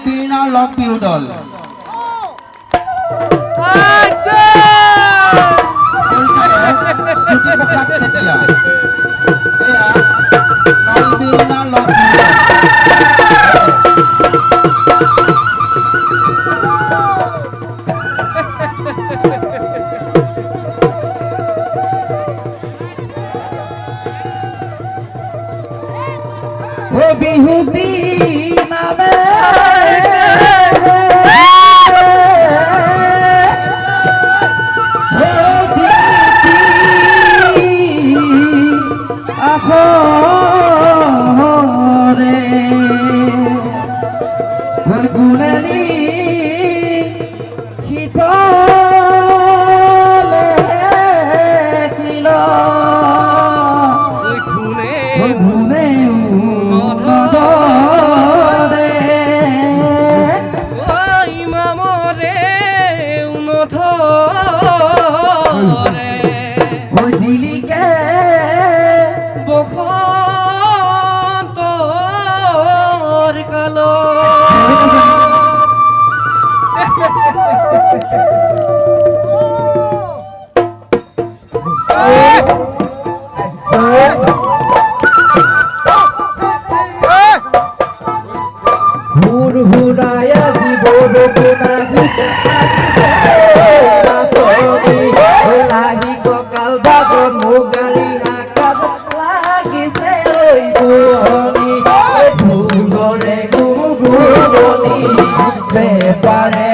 Pina Love Piudol. আচ্ছা Juti Pekat Setia. Pina Love Piudol. Hobi nabe Gunani hitole kilo gune unodore ওই মামরে উনধরে ojilike বসন্তর কালো Huraya dibodo kunagi lagi kokal bagon mugari akad lagi seoi buoni dhulore guru guroni se pare